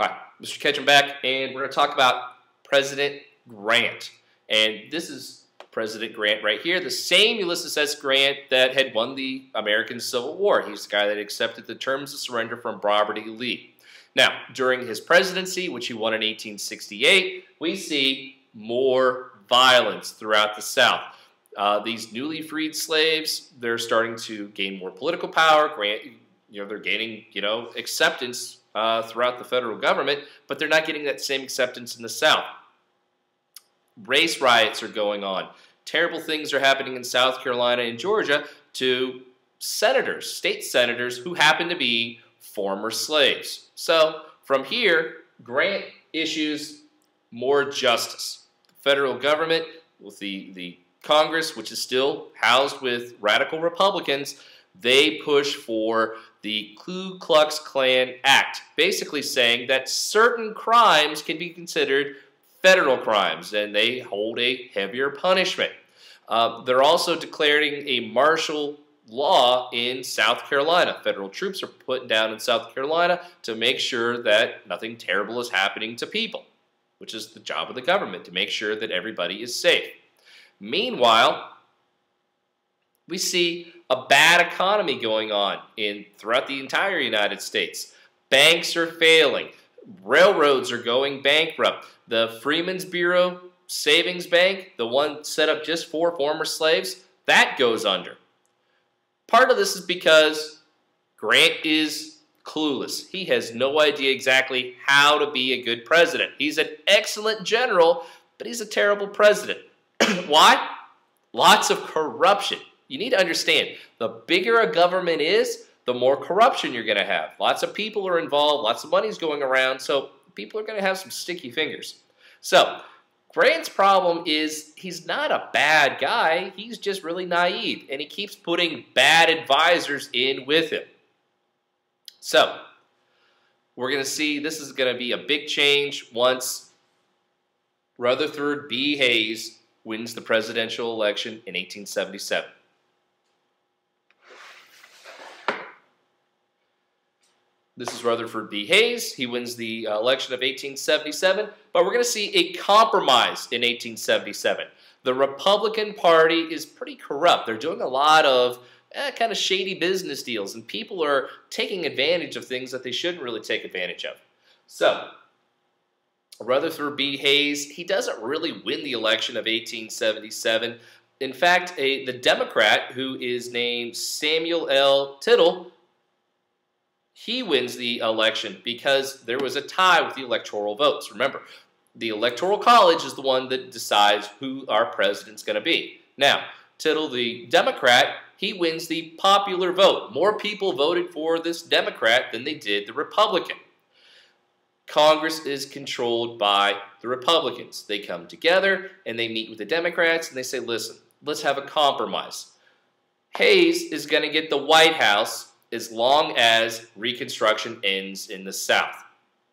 All right, Mr. Ketchum back, and we're going to talk about President Grant. And this is President Grant right here, the same Ulysses S. Grant that had won the American Civil War. He's the guy that accepted the terms of surrender from Robert E. Lee. Now, during his presidency, which he won in 1868, we see more violence throughout the South. These newly freed slaves, they're starting to gain more political power. They're gaining, acceptance throughout the federal government, but they're not getting that same acceptance in the South. Race riots are going on. Terrible things are happening in South Carolina and Georgia to senators, state senators, who happen to be former slaves. So from here, Grant issues more justice. The federal government, with the Congress, which is still housed with radical Republicans, they push for the Ku Klux Klan Act, basically saying that certain crimes can be considered federal crimes, and they hold a heavier punishment. They're also declaring a martial law in South Carolina. Federal troops are put down in South Carolina to make sure that nothing terrible is happening to people, which is the job of the government, to make sure that everybody is safe. Meanwhile, we see a bad economy going on throughout the entire United States. Banks are failing. Railroads are going bankrupt. The Freedmen's Bureau Savings Bank, the one set up just for former slaves, that goes under. Part of this is because Grant is clueless. He has no idea exactly how to be a good president. He's an excellent general, but he's a terrible president. Why? Lots of corruption. You need to understand, the bigger a government is, the more corruption you're going to have. Lots of people are involved, lots of money's going around, so people are going to have some sticky fingers. So, Grant's problem is he's not a bad guy, he's just really naive, and he keeps putting bad advisors in with him. So, we're going to see this is going to be a big change once Rutherford B. Hayes wins the presidential election in 1877. This is Rutherford B. Hayes. He wins the election of 1877, but we're going to see a compromise in 1877. The Republican Party is pretty corrupt. They're doing a lot of kind of shady business deals, and people are taking advantage of things that they shouldn't really take advantage of. So, Rutherford B. Hayes, he doesn't really win the election of 1877. In fact, the Democrat, who is named Samuel L. Tittle, he wins the election because there was a tie with the electoral votes. Remember, the Electoral College is the one that decides who our president's going to be. Now, Tittle, the Democrat, he wins the popular vote. More people voted for this Democrat than they did the Republican. Congress is controlled by the Republicans. They come together and they meet with the Democrats and they say, listen, let's have a compromise. Hayes is going to get the White House as long as Reconstruction ends in the South.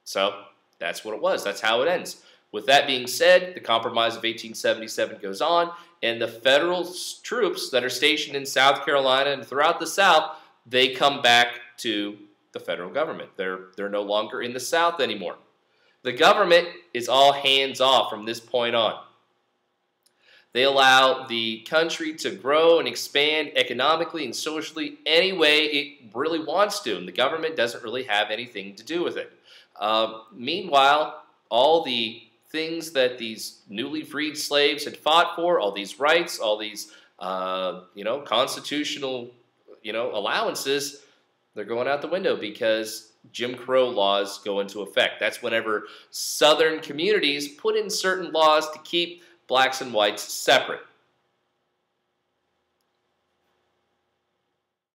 So that's what it was. That's how it ends. With that being said, the Compromise of 1877 goes on, and the federal troops that are stationed in South Carolina and throughout the South, they come back to the federal government. They're no longer in the South anymore. The government is all hands off from this point on. They allow the country to grow and expand economically and socially any way it really wants to, and the government doesn't really have anything to do with it. Meanwhile, all the things that these newly freed slaves had fought for, all these rights, all these constitutional allowances, they're going out the window because Jim Crow laws go into effect. That's whenever Southern communities put in certain laws to keep blacks and whites separate.